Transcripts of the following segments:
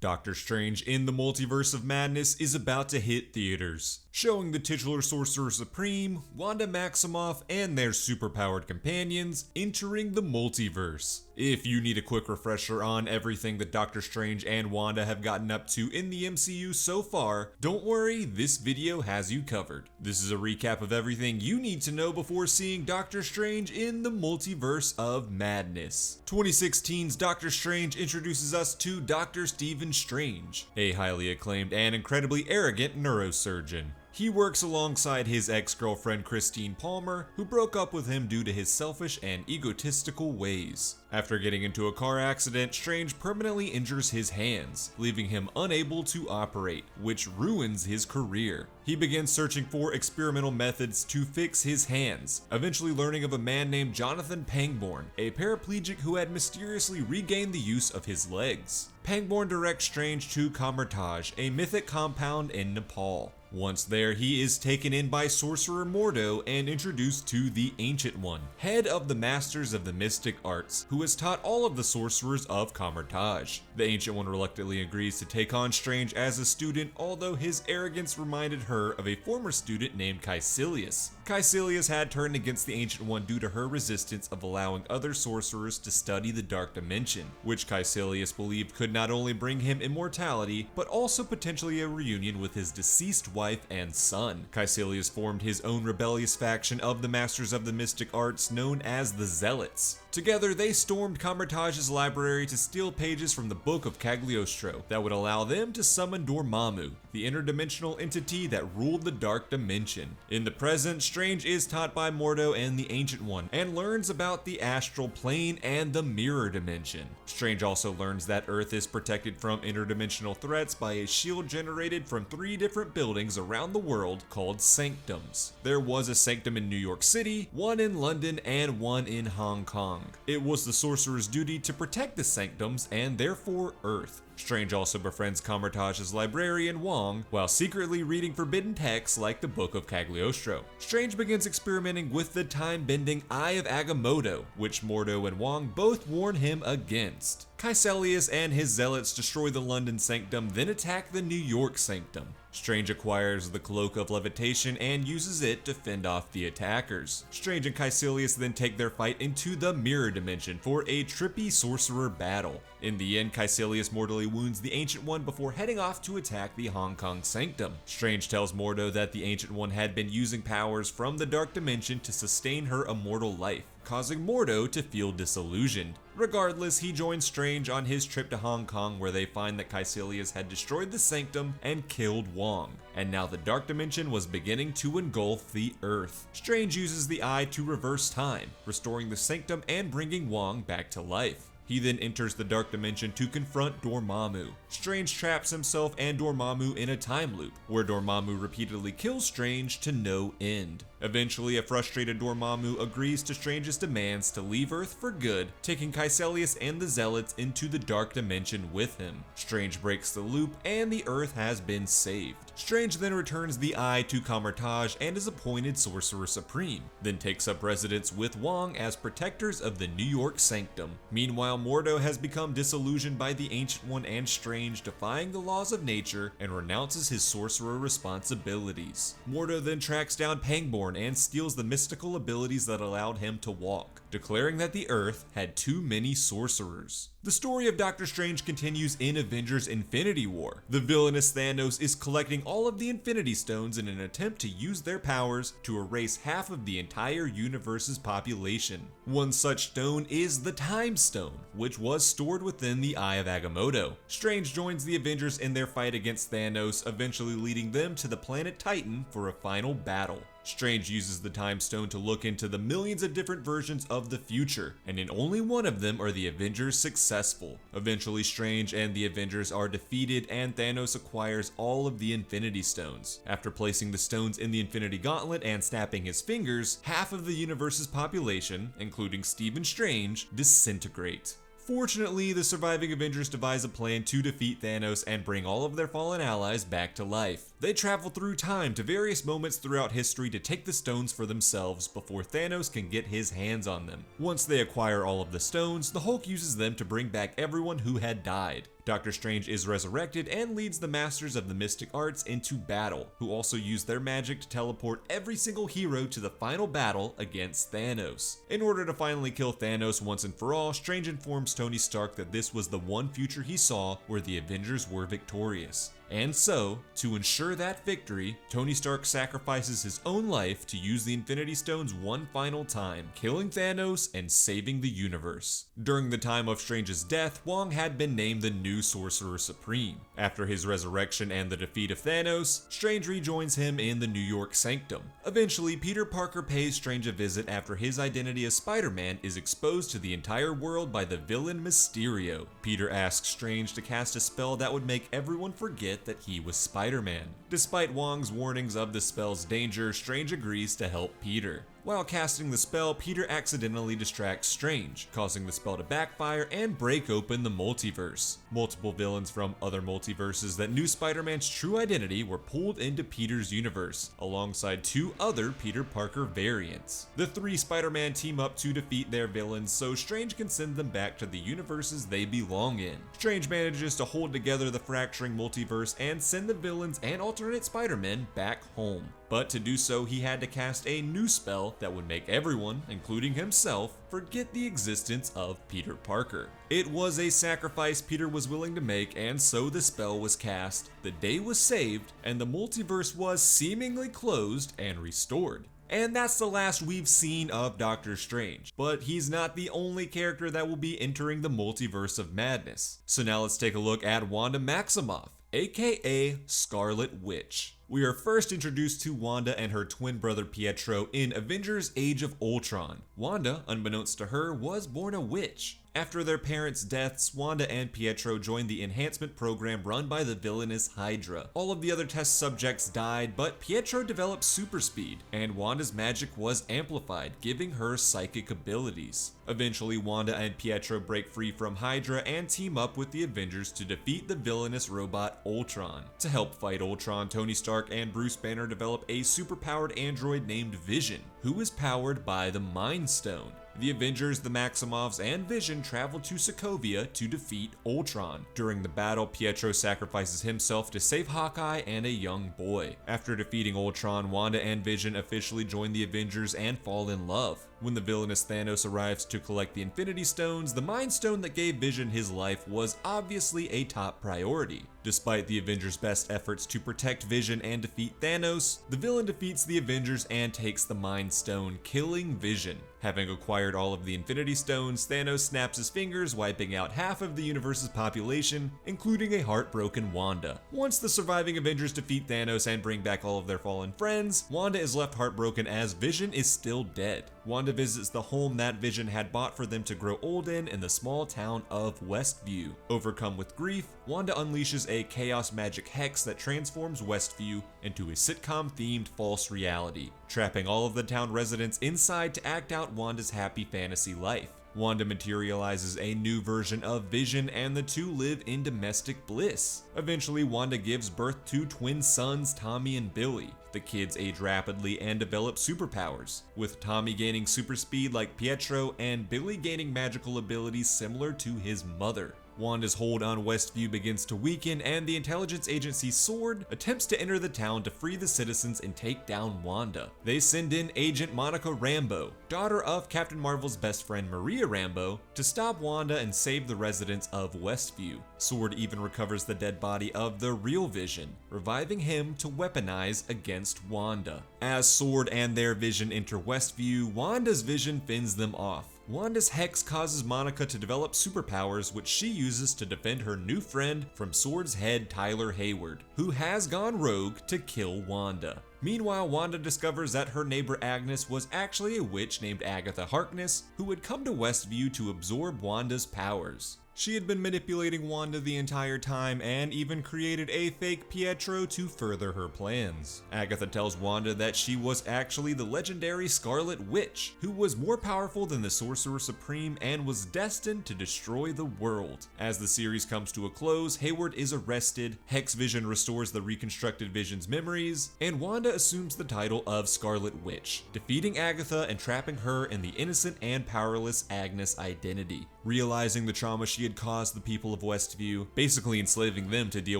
Doctor Strange in the Multiverse of Madness is about to hit theaters, showing the titular Sorcerer Supreme, Wanda Maximoff, and their superpowered companions entering the multiverse. If you need a quick refresher on everything that Doctor Strange and Wanda have gotten up to in the MCU so far, don't worry, this video has you covered. This is a recap of everything you need to know before seeing Doctor Strange in the Multiverse of Madness. 2016's Doctor Strange introduces us to Dr. Stephen Strange, a highly acclaimed and incredibly arrogant neurosurgeon. He works alongside his ex-girlfriend Christine Palmer, who broke up with him due to his selfish and egotistical ways. After getting into a car accident, Strange permanently injures his hands, leaving him unable to operate, which ruins his career. He begins searching for experimental methods to fix his hands, eventually learning of a man named Jonathan Pangborn, a paraplegic who had mysteriously regained the use of his legs. Pangborn directs Strange to Kamar-Taj, a mythic compound in Nepal. Once there, he is taken in by Sorcerer Mordo and introduced to the Ancient One, head of the Masters of the Mystic Arts, who has taught all of the sorcerers of Kamar-Taj. The Ancient One reluctantly agrees to take on Strange as a student, although his arrogance reminded her of a former student named Kaecilius. Kaecilius had turned against the Ancient One due to her resistance of allowing other sorcerers to study the Dark Dimension, which Kaecilius believed could not only bring him immortality, but also potentially a reunion with his deceased wife and son. Kaecilius formed his own rebellious faction of the Masters of the Mystic Arts known as the Zealots. Together, they stormed Kamar-Taj's library to steal pages from the Book of Cagliostro that would allow them to summon Dormammu, the interdimensional entity that ruled the Dark Dimension. In the present, Strange is taught by Mordo and the Ancient One, and learns about the astral plane and the mirror dimension. Strange also learns that Earth is protected from interdimensional threats by a shield generated from 3 different buildings around the world called sanctums. There was a sanctum in New York City, one in London, and one in Hong Kong. It was the sorcerer's duty to protect the sanctums and therefore Earth. Strange also befriends Kamar-Taj's librarian Wong while secretly reading forbidden texts like the Book of Cagliostro. Strange begins experimenting with the time-bending Eye of Agamotto, which Mordo and Wong both warn him against. Kaecilius and his zealots destroy the London sanctum, then attack the New York sanctum. Strange acquires the Cloak of Levitation and uses it to fend off the attackers. Strange and Kaecilius then take their fight into the Mirror Dimension for a trippy sorcerer battle. In the end, Kaecilius mortally wounds the Ancient One before heading off to attack the Hong Kong Sanctum. Strange tells Mordo that the Ancient One had been using powers from the Dark Dimension to sustain her immortal life, causing Mordo to feel disillusioned. Regardless, he joins Strange on his trip to Hong Kong, where they find that Kaecilius had destroyed the Sanctum and killed Wong, and now the Dark Dimension was beginning to engulf the Earth. Strange uses the Eye to reverse time, restoring the Sanctum and bringing Wong back to life. He then enters the Dark Dimension to confront Dormammu. Strange traps himself and Dormammu in a time loop, where Dormammu repeatedly kills Strange to no end. Eventually, a frustrated Dormammu agrees to Strange's demands to leave Earth for good, taking Kaecilius and the Zealots into the Dark Dimension with him. Strange breaks the loop, and the Earth has been saved. Strange then returns the Eye to Kamar-Taj and is appointed Sorcerer Supreme, then takes up residence with Wong as protectors of the New York Sanctum. Meanwhile, Mordo has become disillusioned by the Ancient One and Strange, defying the laws of nature, and renounces his sorcerer responsibilities. Mordo then tracks down Pangborn and steals the mystical abilities that allowed him to walk, declaring that the Earth had too many sorcerers. The story of Doctor Strange continues in Avengers Infinity War. The villainous Thanos is collecting all of the Infinity Stones in an attempt to use their powers to erase half of the entire universe's population. One such stone is the Time Stone, which was stored within the Eye of Agamotto. Strange joins the Avengers in their fight against Thanos, eventually leading them to the planet Titan for a final battle. Strange uses the Time Stone to look into the millions of different versions of the future, and in only one of them are the Avengers successful. Eventually, Strange and the Avengers are defeated, and Thanos acquires all of the Infinity Stones. After placing the stones in the Infinity Gauntlet and snapping his fingers, half of the universe's population, including Stephen Strange, disintegrate. Fortunately, the surviving Avengers devise a plan to defeat Thanos and bring all of their fallen allies back to life. They travel through time to various moments throughout history to take the stones for themselves before Thanos can get his hands on them. Once they acquire all of the stones, the Hulk uses them to bring back everyone who had died. Doctor Strange is resurrected and leads the Masters of the Mystic Arts into battle, who also use their magic to teleport every single hero to the final battle against Thanos. In order to finally kill Thanos once and for all, Strange informs Tony Stark that this was the one future he saw where the Avengers were victorious. And so, to ensure that victory, Tony Stark sacrifices his own life to use the Infinity Stones one final time, killing Thanos and saving the universe. During the time of Strange's death, Wong had been named the new Sorcerer Supreme. After his resurrection and the defeat of Thanos, Strange rejoins him in the New York Sanctum. Eventually, Peter Parker pays Strange a visit after his identity as Spider-Man is exposed to the entire world by the villain Mysterio. Peter asks Strange to cast a spell that would make everyone forget that he was Spider-Man. Despite Wong's warnings of the spell's danger, Strange agrees to help Peter. While casting the spell, Peter accidentally distracts Strange, causing the spell to backfire and break open the multiverse. Multiple villains from other multiverses that knew Spider-Man's true identity were pulled into Peter's universe, alongside 2 other Peter Parker variants. The 3 Spider-Man team up to defeat their villains, so Strange can send them back to the universes they belong in. Strange manages to hold together the fracturing multiverse and send the villains and alternate Spider-Men back home. But to do so, he had to cast a new spell that would make everyone, including himself, forget the existence of Peter Parker. It was a sacrifice Peter was willing to make, and so the spell was cast, the day was saved, and the multiverse was seemingly closed and restored. And that's the last we've seen of Doctor Strange. But he's not the only character that will be entering the Multiverse of Madness. So now let's take a look at Wanda Maximoff, aka Scarlet Witch. We are first introduced to Wanda and her twin brother Pietro in Avengers Age of Ultron. Wanda, unbeknownst to her, was born a witch. After their parents' deaths, Wanda and Pietro joined the enhancement program run by the villainous Hydra. All of the other test subjects died, but Pietro developed super speed, and Wanda's magic was amplified, giving her psychic abilities. Eventually, Wanda and Pietro break free from Hydra and team up with the Avengers to defeat the villainous robot Ultron. To help fight Ultron, Tony Stark and Bruce Banner develop a superpowered android named Vision, who is powered by the Mind Stone. The Avengers, the Maximoffs, and Vision travel to Sokovia to defeat Ultron. During the battle, Pietro sacrifices himself to save Hawkeye and a young boy. After defeating Ultron, Wanda and Vision officially join the Avengers and fall in love. When the villainous Thanos arrives to collect the Infinity Stones, the Mind Stone that gave Vision his life was obviously a top priority. Despite the Avengers' best efforts to protect Vision and defeat Thanos, the villain defeats the Avengers and takes the Mind Stone, killing Vision. Having acquired all of the Infinity Stones, Thanos snaps his fingers, wiping out half of the universe's population, including a heartbroken Wanda. Once the surviving Avengers defeat Thanos and bring back all of their fallen friends, Wanda is left heartbroken as Vision is still dead. Wanda visits the home that Vision had bought for them to grow old in the small town of Westview. Overcome with grief, Wanda unleashes a chaos magic hex that transforms Westview into a sitcom-themed false reality, trapping all of the town residents inside to act out Wanda's happy fantasy life. Wanda materializes a new version of Vision and the two live in domestic bliss. Eventually, Wanda gives birth to twin sons Tommy and Billy. The kids age rapidly and develop superpowers, with Tommy gaining super speed like Pietro and Billy gaining magical abilities similar to his mother. Wanda's hold on Westview begins to weaken, and the intelligence agency SWORD attempts to enter the town to free the citizens and take down Wanda. They send in Agent Monica Rambeau, daughter of Captain Marvel's best friend Maria Rambeau, to stop Wanda and save the residents of Westview. SWORD even recovers the dead body of the real Vision, reviving him to weaponize against Wanda. As SWORD and their Vision enter Westview, Wanda's Vision fends them off. Wanda's hex causes Monica to develop superpowers, which she uses to defend her new friend from SWORD's head Tyler Hayward, who has gone rogue to kill Wanda. Meanwhile, Wanda discovers that her neighbor Agnes was actually a witch named Agatha Harkness, who had come to Westview to absorb Wanda's powers. She had been manipulating Wanda the entire time and even created a fake Pietro to further her plans. Agatha tells Wanda that she was actually the legendary Scarlet Witch, who was more powerful than the Sorcerer Supreme and was destined to destroy the world. As the series comes to a close, Hayward is arrested, Hex Vision restores the reconstructed Vision's memories, and Wanda assumes the title of Scarlet Witch, defeating Agatha and trapping her in the innocent and powerless Agnes identity. Realizing the trauma she she had caused the people of Westview, basically enslaving them to deal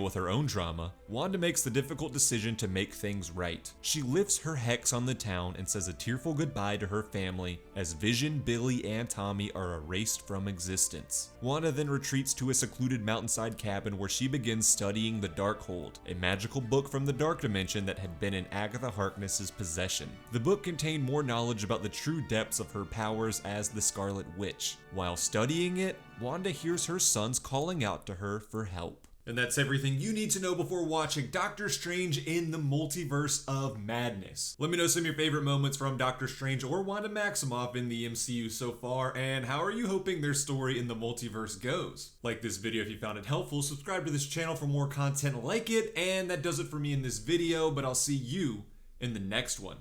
with her own trauma, Wanda makes the difficult decision to make things right. She lifts her hex on the town and says a tearful goodbye to her family as Vision, Billy, and Tommy are erased from existence. Wanda then retreats to a secluded mountainside cabin where she begins studying the Darkhold, a magical book from the Dark Dimension that had been in Agatha Harkness's possession. The book contained more knowledge about the true depths of her powers as the Scarlet Witch. While studying it, Wanda hears her sons calling out to her for help. And that's everything you need to know before watching Doctor Strange in the Multiverse of Madness. Let me know some of your favorite moments from Doctor Strange or Wanda Maximoff in the MCU so far, and how are you hoping their story in the multiverse goes? Like this video if you found it helpful, subscribe to this channel for more content like it, and that does it for me in this video, but I'll see you in the next one.